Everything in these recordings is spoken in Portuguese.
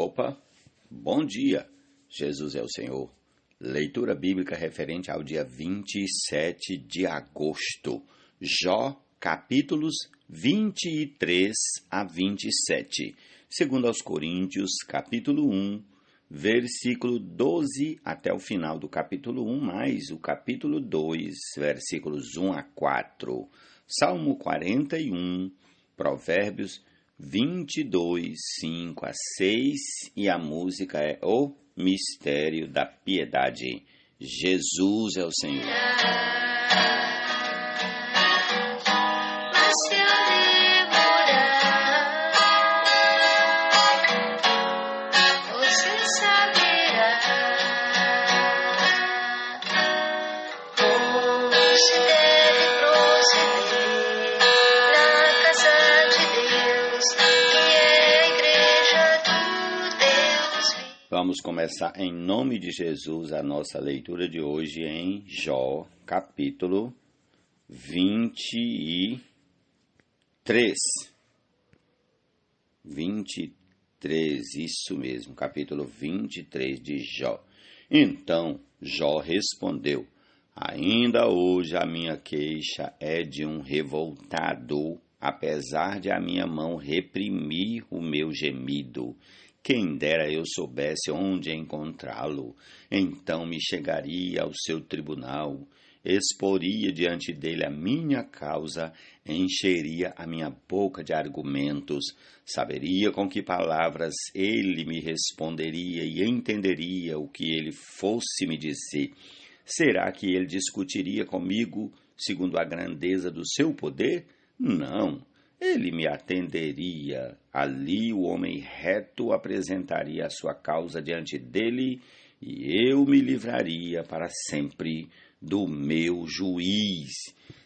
Opa, bom dia, Jesus é o Senhor. Leitura bíblica referente ao dia 27 de agosto. Jó, capítulos 23 a 27. Segundo aos Coríntios, capítulo 1, versículo 12 até o final do capítulo 1, mais o capítulo 2, versículos 1 a 4. Salmo 41, Provérbios 22, 5 a 6, e a música é O Mistério da Piedade. Jesus é o Senhor. Mas se eu demorar, você saberá como se deve proceder na casa de Deus, que é a igreja do Deus vivo. Vamos começar em nome de Jesus a nossa leitura de hoje em Jó, capítulo 23. 23, isso mesmo, capítulo 23 de Jó. Então Jó respondeu: ainda hoje a minha queixa é de um revoltado, apesar de a minha mão reprimir o meu gemido. Quem dera eu soubesse onde encontrá-lo, então me chegaria ao seu tribunal, exporia diante dele a minha causa, encheria a minha boca de argumentos, saberia com que palavras ele me responderia e entenderia o que ele fosse me dizer. Será que ele discutiria comigo segundo a grandeza do seu poder? Não. Ele me atenderia. Ali o homem reto apresentaria a sua causa diante dele e eu me livraria para sempre do meu juiz.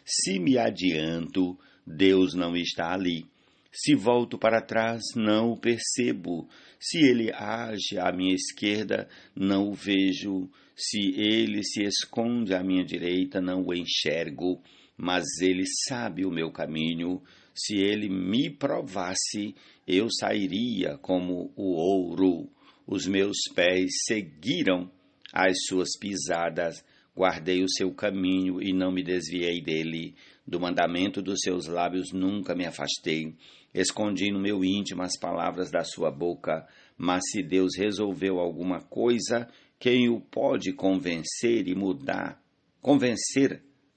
Se me adianto, Deus não está ali. Se volto para trás, não o percebo. Se ele age à minha esquerda, não o vejo. Se ele se esconde à minha direita, não o enxergo. Mas ele sabe o meu caminho. Se ele me provasse, eu sairia como o ouro. Os meus pés seguiram as suas pisadas. Guardei o seu caminho e não me desviei dele. Do mandamento dos seus lábios nunca me afastei. Escondi no meu íntimo as palavras da sua boca. Mas se Deus resolveu alguma coisa, quem o pode convencer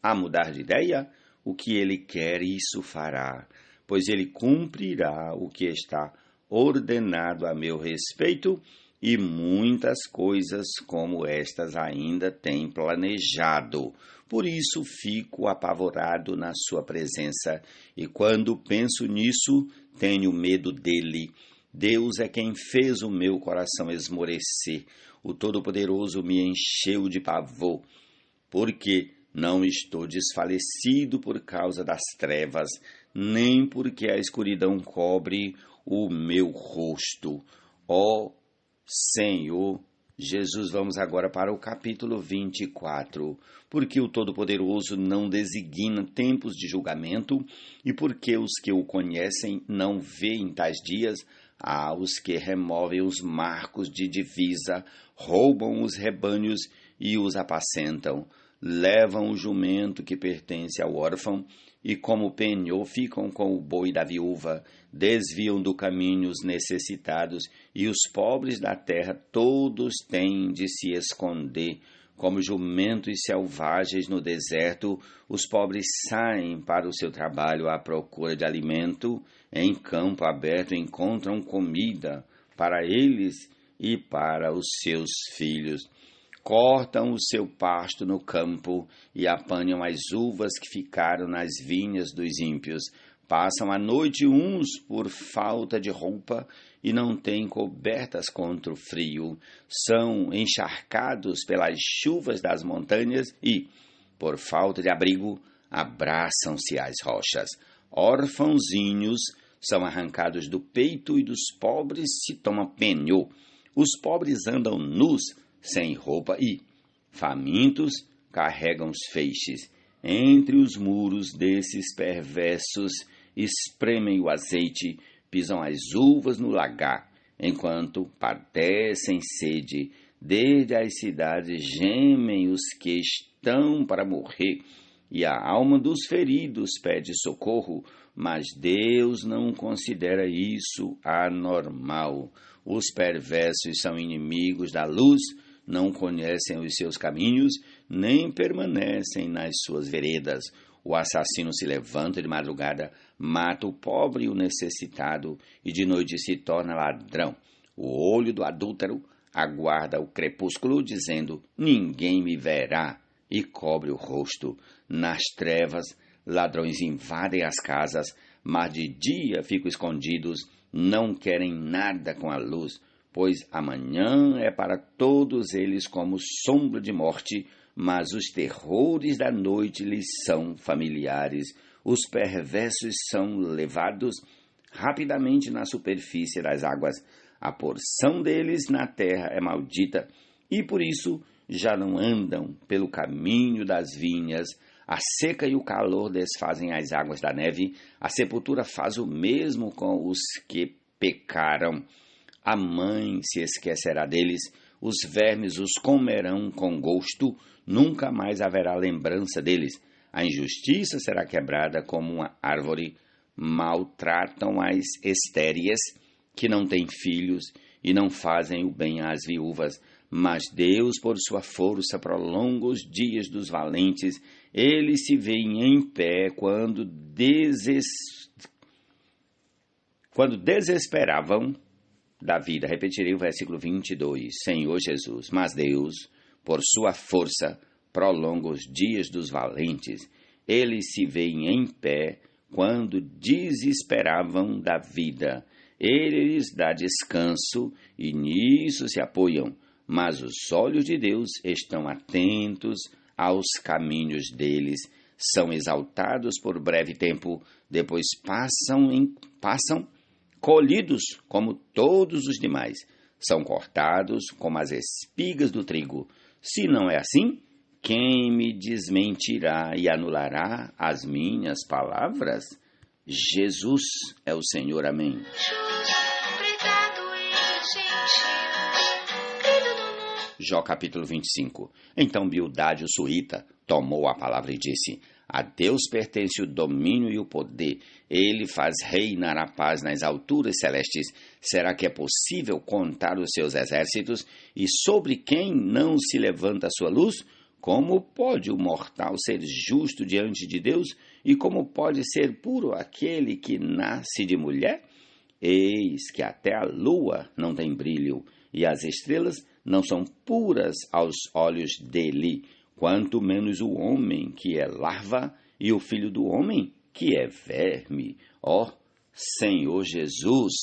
a mudar de ideia? O que ele quer, isso fará, pois ele cumprirá o que está ordenado a meu respeito, e muitas coisas como estas ainda tem planejado. Por isso fico apavorado na sua presença, e quando penso nisso, tenho medo dele. Deus é quem fez o meu coração esmorecer. O Todo-Poderoso me encheu de pavor, porque não estou desfalecido por causa das trevas, nem porque a escuridão cobre o meu rosto. Ó Senhor Jesus, vamos agora para o capítulo 24. Porque o Todo-Poderoso não designa tempos de julgamento, e porque os que o conhecem não veem tais dias, há os que removem os marcos de divisa, roubam os rebanhos e os apacentam. Levam o jumento que pertence ao órfão, e como penhor ficam com o boi da viúva, desviam do caminho os necessitados, e os pobres da terra todos têm de se esconder. Como jumentos selvagens no deserto, os pobres saem para o seu trabalho à procura de alimento. Em campo aberto encontram comida para eles e para os seus filhos. Cortam o seu pasto no campo e apanham as uvas que ficaram nas vinhas dos ímpios. Passam a noite uns por falta de roupa e não têm cobertas contra o frio. São encharcados pelas chuvas das montanhas e, por falta de abrigo, abraçam-se às rochas. Órfãozinhos são arrancados do peito e dos pobres se tomam penhor. Os pobres andam nus, sem roupa e, famintos, carregam os feixes. Entre os muros desses perversos, espremem o azeite, pisam as uvas no lagar. Enquanto padecem sede, desde as cidades gemem os que estão para morrer, e a alma dos feridos pede socorro, mas Deus não considera isso anormal. Os perversos são inimigos da luz, não conhecem os seus caminhos, nem permanecem nas suas veredas. O assassino se levanta de madrugada, mata o pobre e o necessitado, e de noite se torna ladrão. O olho do adúltero aguarda o crepúsculo, dizendo: ninguém me verá, e cobre o rosto. Nas trevas, ladrões invadem as casas, mas de dia ficam escondidos, não querem nada com a luz, pois amanhã é para todos eles como sombra de morte, mas os terrores da noite lhes são familiares. Os perversos são levados rapidamente na superfície das águas. A porção deles na terra é maldita, e por isso já não andam pelo caminho das vinhas. A seca e o calor desfazem as águas da neve. A sepultura faz o mesmo com os que pecaram. A mãe se esquecerá deles, os vermes os comerão com gosto, nunca mais haverá lembrança deles. A injustiça será quebrada como uma árvore. Maltratam as estéreis, que não têm filhos, e não fazem o bem às viúvas. Mas Deus, por sua força, prolonga os dias dos valentes. Eles se veem em pé quando desesperavam da vida. Repetirei o versículo 22. Senhor Jesus, mas Deus, por sua força, prolonga os dias dos valentes. Eles se veem em pé quando desesperavam da vida. Ele lhes dá descanso e nisso se apoiam. Mas os olhos de Deus estão atentos aos caminhos deles. São exaltados por breve tempo, depois passam colhidos como todos os demais. São cortados como as espigas do trigo. Se não é assim, quem me desmentirá e anulará as minhas palavras? Jesus é o Senhor. Amém. Jó capítulo 25. Então Bildade, o suíta, tomou a palavra e disse: a Deus pertence o domínio e o poder. Ele faz reinar a paz nas alturas celestes. Será que é possível contar os seus exércitos? E sobre quem não se levanta a sua luz? Como pode o mortal ser justo diante de Deus? E como pode ser puro aquele que nasce de mulher? Eis que até a lua não tem brilho, e as estrelas não são puras aos olhos dele, quanto menos o homem que é larva e o filho do homem que é verme. Ó Senhor Jesus!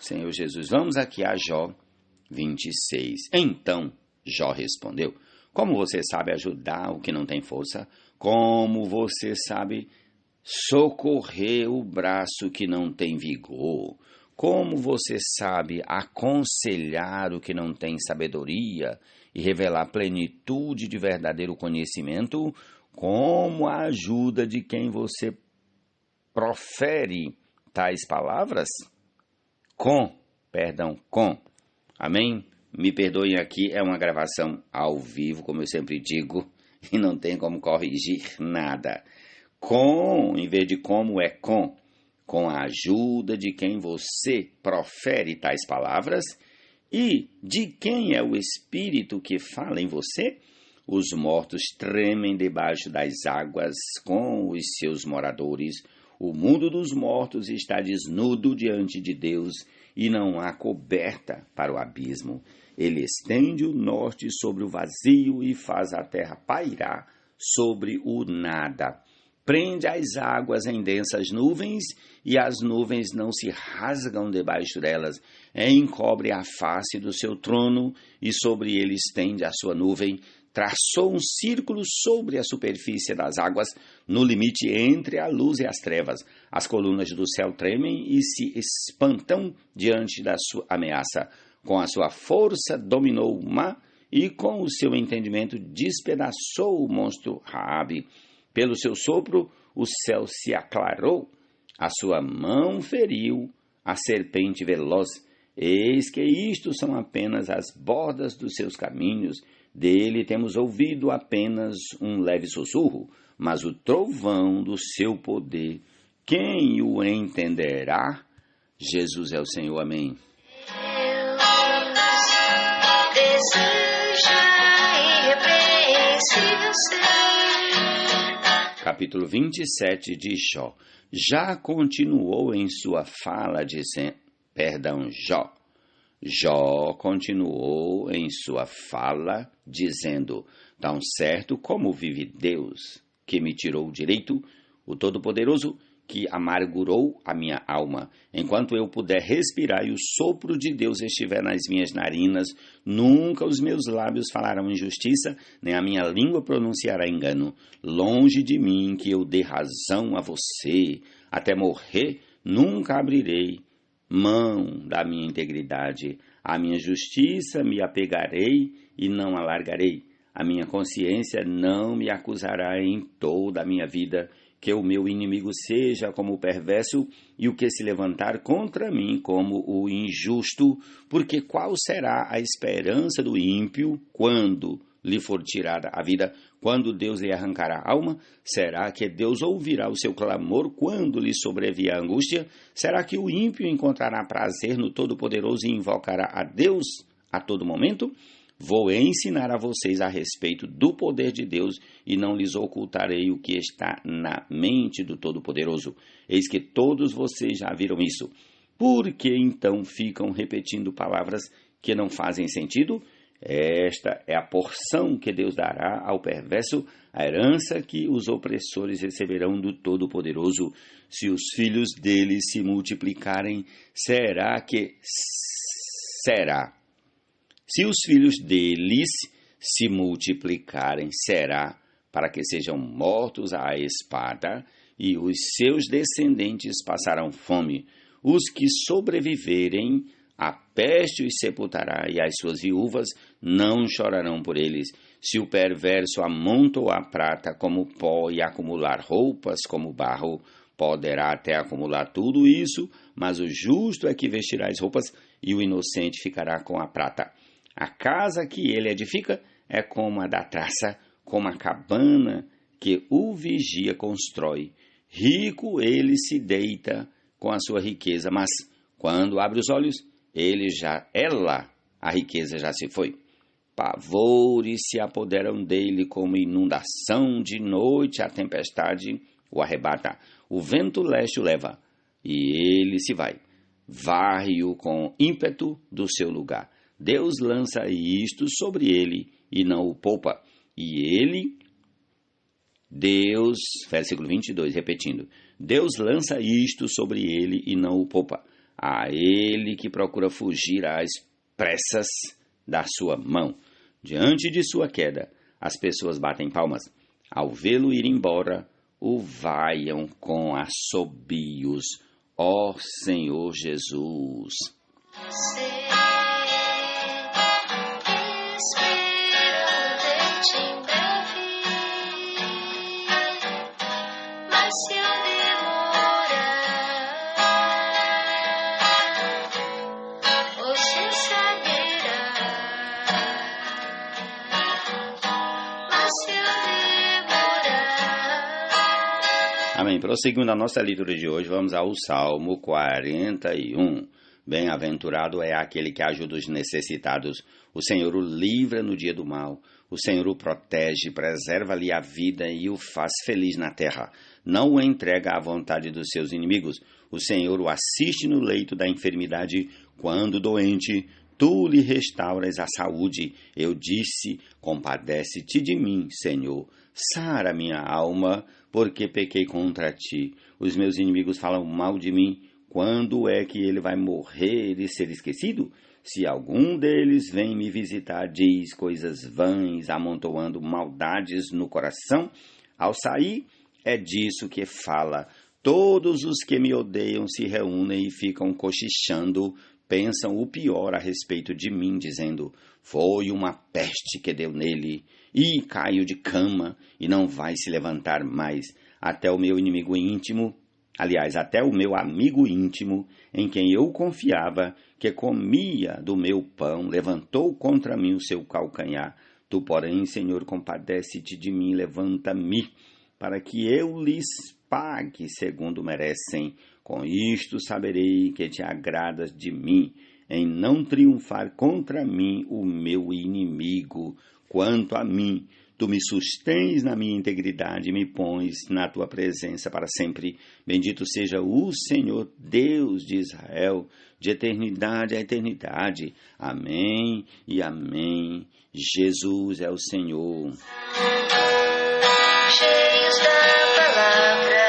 Senhor Jesus, vamos aqui a Jó 26. Então Jó respondeu: como você sabe ajudar o que não tem força? Como você sabe socorrer o braço que não tem vigor? Como você sabe aconselhar o que não tem sabedoria e revelar plenitude de verdadeiro conhecimento? Como a ajuda de quem você profere tais palavras? Com. Amém? Me perdoem aqui, é uma gravação ao vivo, como eu sempre digo, e não tem como corrigir nada. Com, em vez de como, é com. Com a ajuda de quem você profere tais palavras e de quem é o Espírito que fala em você, os mortos tremem debaixo das águas com os seus moradores. O mundo dos mortos está desnudo diante de Deus e não há coberta para o abismo. Ele estende o norte sobre o vazio e faz a terra pairar sobre o nada. Prende as águas em densas nuvens, e as nuvens não se rasgam debaixo delas. Encobre a face do seu trono, e sobre ele estende a sua nuvem. Traçou um círculo sobre a superfície das águas, no limite entre a luz e as trevas. As colunas do céu tremem e se espantam diante da sua ameaça. Com a sua força dominou o mar, e com o seu entendimento despedaçou o monstro Raabe. Pelo seu sopro, o céu se aclarou, a sua mão feriu a serpente veloz. Eis que isto são apenas as bordas dos seus caminhos. Dele temos ouvido apenas um leve sussurro, mas o trovão do seu poder, quem o entenderá? Jesus é o Senhor, amém. Deus deseja irrepreensível ser. Capítulo 27 de Jó. Já continuou em sua fala Jó continuou em sua fala dizendo: tão certo como vive Deus, que me tirou o direito, o Todo-Poderoso, que amargurou a minha alma. Enquanto eu puder respirar e o sopro de Deus estiver nas minhas narinas, nunca os meus lábios falarão injustiça, nem a minha língua pronunciará engano. Longe de mim que eu dê razão a você. Até morrer, nunca abrirei mão da minha integridade. A minha justiça me apegarei e não alargarei. A minha consciência não me acusará em toda a minha vida. Que o meu inimigo seja como o perverso e o que se levantar contra mim como o injusto, porque qual será a esperança do ímpio quando lhe for tirada a vida, quando Deus lhe arrancará a alma? Será que Deus ouvirá o seu clamor quando lhe sobrevier a angústia? Será que o ímpio encontrará prazer no Todo-Poderoso e invocará a Deus a todo momento? Vou ensinar a vocês a respeito do poder de Deus e não lhes ocultarei o que está na mente do Todo-Poderoso. Eis que todos vocês já viram isso. Por que então ficam repetindo palavras que não fazem sentido? Esta é a porção que Deus dará ao perverso, a herança que os opressores receberão do Todo-Poderoso. Se os filhos dele se multiplicarem, será. Se os filhos deles se multiplicarem, será para que sejam mortos à espada, e os seus descendentes passarão fome. Os que sobreviverem, a peste os sepultará, e as suas viúvas não chorarão por eles. Se o perverso amontoar prata como pó e acumular roupas como barro, poderá até acumular tudo isso, mas o justo é que vestirá as roupas, e o inocente ficará com a prata. A casa que ele edifica é como a da traça, como a cabana que o vigia constrói. Rico ele se deita com a sua riqueza, mas quando abre os olhos, a riqueza já se foi. Pavores se apoderam dele como inundação, de noite a tempestade o arrebata. O vento leste o leva, e ele se vai. Varre-o com ímpeto do seu lugar. Deus lança isto sobre ele e não o poupa. Versículo 22, repetindo. Deus lança isto sobre ele e não o poupa. A ele que procura fugir às pressas da sua mão. Diante de sua queda, as pessoas batem palmas. Ao vê-lo ir embora, o vaiam com assobios. Ó Senhor Jesus! Amém. Prosseguindo a nossa leitura de hoje, vamos ao Salmo 41. Bem-aventurado é aquele que ajuda os necessitados. O Senhor o livra no dia do mal. O Senhor o protege, preserva-lhe a vida e o faz feliz na terra. Não o entrega à vontade dos seus inimigos. O Senhor o assiste no leito da enfermidade. Quando doente, tu lhe restauras a saúde. Eu disse, compadece-te de mim, Senhor. Sara minha alma, porque pequei contra ti. Os meus inimigos falam mal de mim. Quando é que ele vai morrer e ser esquecido? Se algum deles vem me visitar, diz coisas vãs, amontoando maldades no coração. Ao sair, é disso que fala. Todos os que me odeiam se reúnem e ficam cochichando, pensam o pior a respeito de mim, dizendo, foi uma peste que deu nele, e caiu de cama, e não vai se levantar mais. Até o meu inimigo íntimo, Aliás, até o meu amigo íntimo, em quem eu confiava, que comia do meu pão, levantou contra mim o seu calcanhar. Tu, porém, Senhor, compadece-te de mim, levanta-me, para que eu lhes pague segundo merecem. Com isto saberei que te agradas de mim, em não triunfar contra mim o meu inimigo. Quanto a mim, tu me sustens na minha integridade e me pões na tua presença para sempre. Bendito seja o Senhor, Deus de Israel, de eternidade a eternidade. Amém e amém. Jesus é o Senhor. Cheios da palavra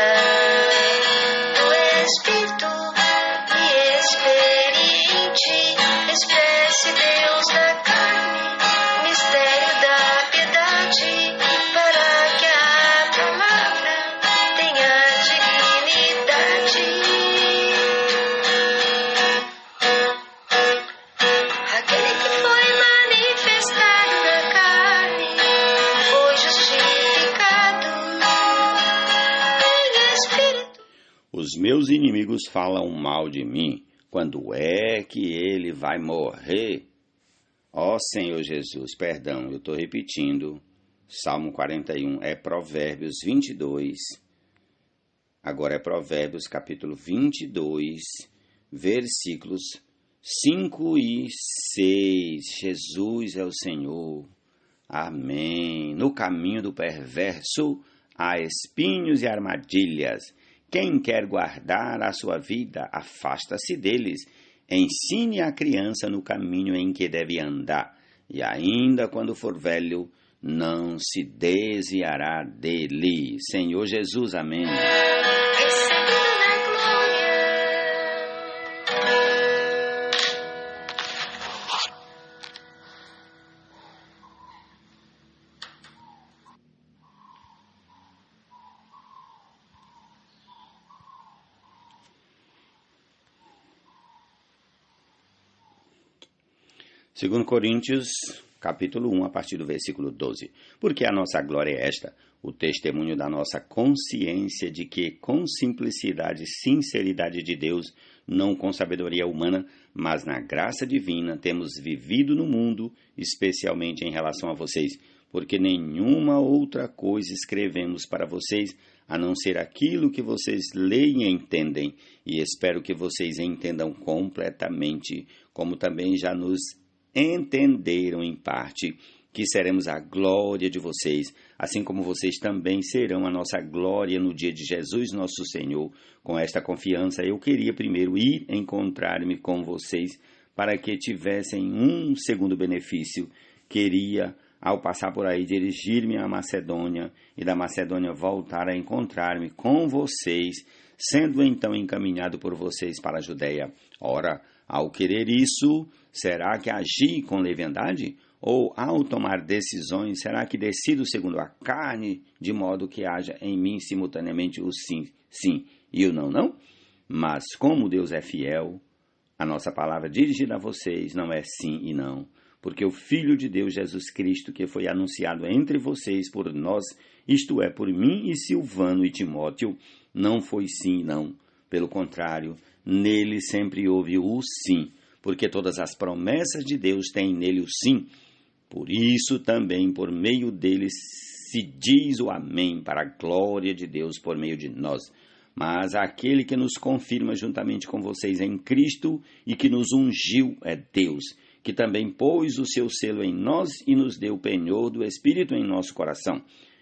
do Espírito e experiente, expresse Deus na carne, mistério da piedade, para que a palavra tenha dignidade. Aquele que foi manifestado na carne foi justificado em espírito. Os meus inimigos falam mal de mim. Quando é que ele vai morrer? Ó Senhor Jesus, perdão, eu estou repetindo. Salmo 41 é Provérbios 22. Agora é Provérbios capítulo 22, versículos 5 e 6. Jesus é o Senhor. Amém. No caminho do perverso há espinhos e armadilhas. Quem quer guardar a sua vida, afasta-se deles. Ensine a criança no caminho em que deve andar, e ainda quando for velho, não se desviará dele. Senhor Jesus, amém. Recebido na glória. Segundo Coríntios, capítulo 1, a partir do versículo 12. Porque a nossa glória é esta, o testemunho da nossa consciência de que, com simplicidade e sinceridade de Deus, não com sabedoria humana, mas na graça divina, temos vivido no mundo, especialmente em relação a vocês, porque nenhuma outra coisa escrevemos para vocês, a não ser aquilo que vocês leem e entendem, e espero que vocês entendam completamente, como também já nos entenderam em parte, que seremos a glória de vocês, assim como vocês também serão a nossa glória no dia de Jesus nosso Senhor. Com esta confiança, eu queria primeiro ir encontrar-me com vocês, para que tivessem um segundo benefício. Queria, ao passar por aí, dirigir-me à Macedônia, e da Macedônia voltar a encontrar-me com vocês, sendo então encaminhado por vocês para a Judéia. Ora, ao querer isso, será que agi com leviandade? Ou, ao tomar decisões, será que decido segundo a carne, de modo que haja em mim simultaneamente o sim, sim, e o não, não? Mas, como Deus é fiel, a nossa palavra dirigida a vocês não é sim e não, porque o Filho de Deus, Jesus Cristo, que foi anunciado entre vocês por nós, isto é, por mim e Silvano e Timóteo, não foi sim e não. Pelo contrário, nele sempre houve o sim, porque todas as promessas de Deus têm nele o sim. Por isso também, por meio dele, se diz o amém, para a glória de Deus por meio de nós. Mas aquele que nos confirma juntamente com vocês em Cristo e que nos ungiu é Deus, que também pôs o seu selo em nós e nos deu o penhor do Espírito em nosso coração.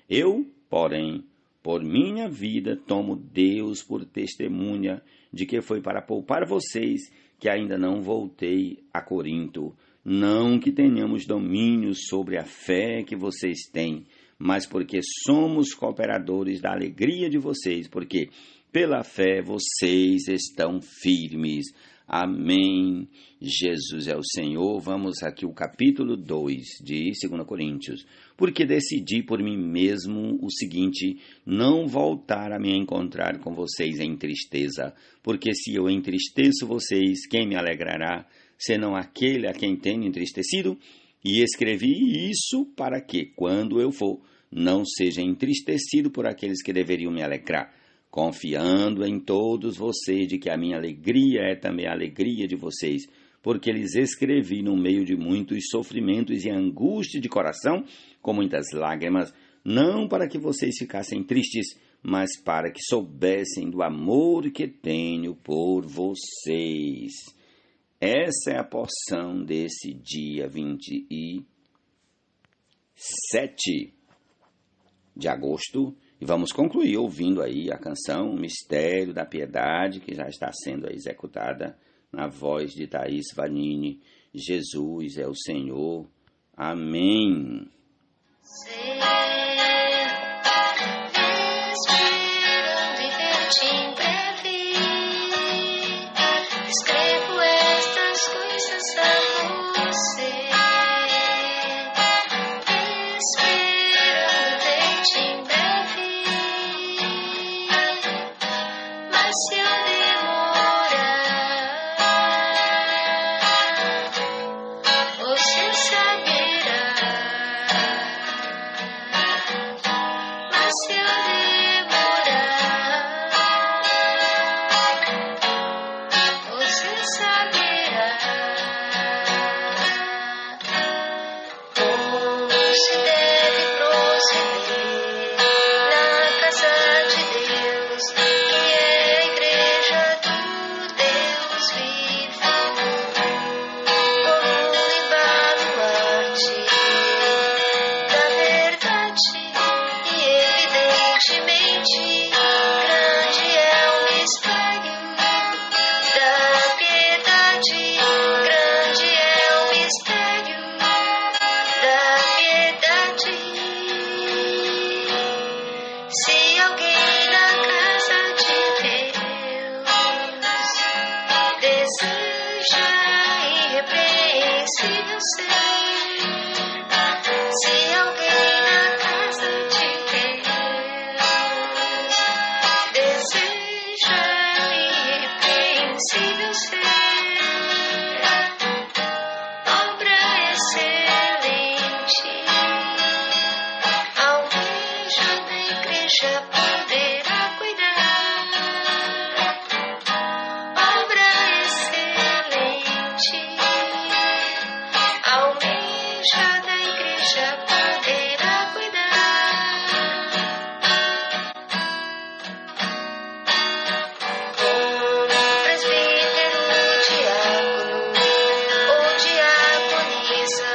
Eu, porém, por minha vida, tomo Deus por testemunha de que foi para poupar vocês que ainda não voltei a Corinto. Não que tenhamos domínio sobre a fé que vocês têm, mas porque somos cooperadores da alegria de vocês, porque pela fé vocês estão firmes. Amém. Jesus é o Senhor. Vamos aqui o capítulo 2 de 2 Coríntios. Porque decidi por mim mesmo o seguinte, não voltar a me encontrar com vocês em tristeza, porque se eu entristeço vocês, quem me alegrará, senão aquele a quem tenho entristecido? E escrevi isso para que, quando eu for, não seja entristecido por aqueles que deveriam me alegrar. confiando em todos vocês de que a minha alegria é também a alegria de vocês, porque lhes escrevi no meio de muitos sofrimentos e angústia de coração, com muitas lágrimas, não para que vocês ficassem tristes, mas para que soubessem do amor que tenho por vocês. Essa é a porção desse dia 27 de agosto. E vamos concluir ouvindo aí a canção Mistério da Piedade, que já está sendo executada na voz de Thaís Vanini. Jesus é o Senhor. Amém. Esperando e ver-te em breve, escrevo estas coisas a você. Esperando ver-te em breve, mas se eu demorar, você saberá. Mas se eu demorar, você saberá. Como se deve proceder na casa de Deus, que é a igreja do Deus vivo, como em baluarte da verdade, e evidentemente grande é o mistério da piedade, grande é o mistério da piedade. Se alguém na casa de Deus deseja irrepreensível ser, se alguém na casa de Deus deseja irrepreensível ser, obra excelente, almeja da igreja poderá cuidar. Obra excelente, almeja da igreja poderá cuidar. Como presbítero, diácono ou diaconisa,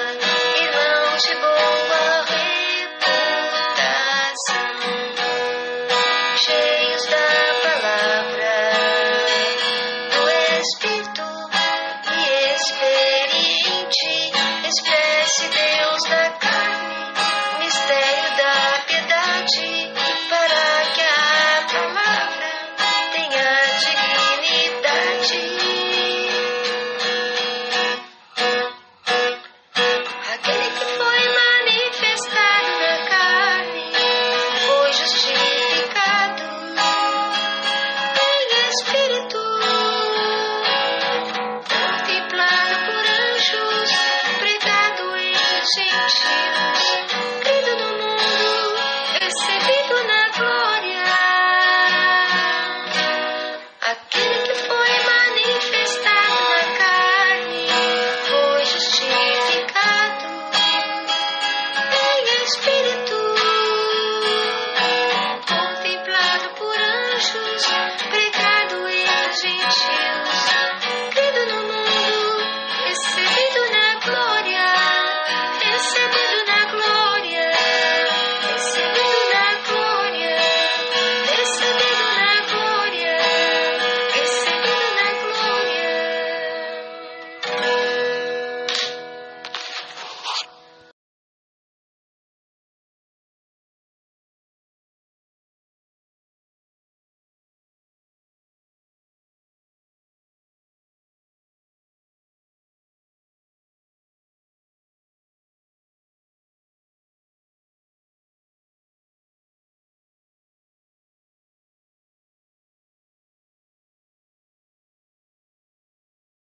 irmãos de boa reputação, cheios da palavra do Espírito e experiente, expresse Deus da carne, mistério da piedade, para que a palavra tenha dignidade. Aquele que foi manifestado na carne foi justificado pelo Espírito, contemplado por anjos, pregado entre os gentios,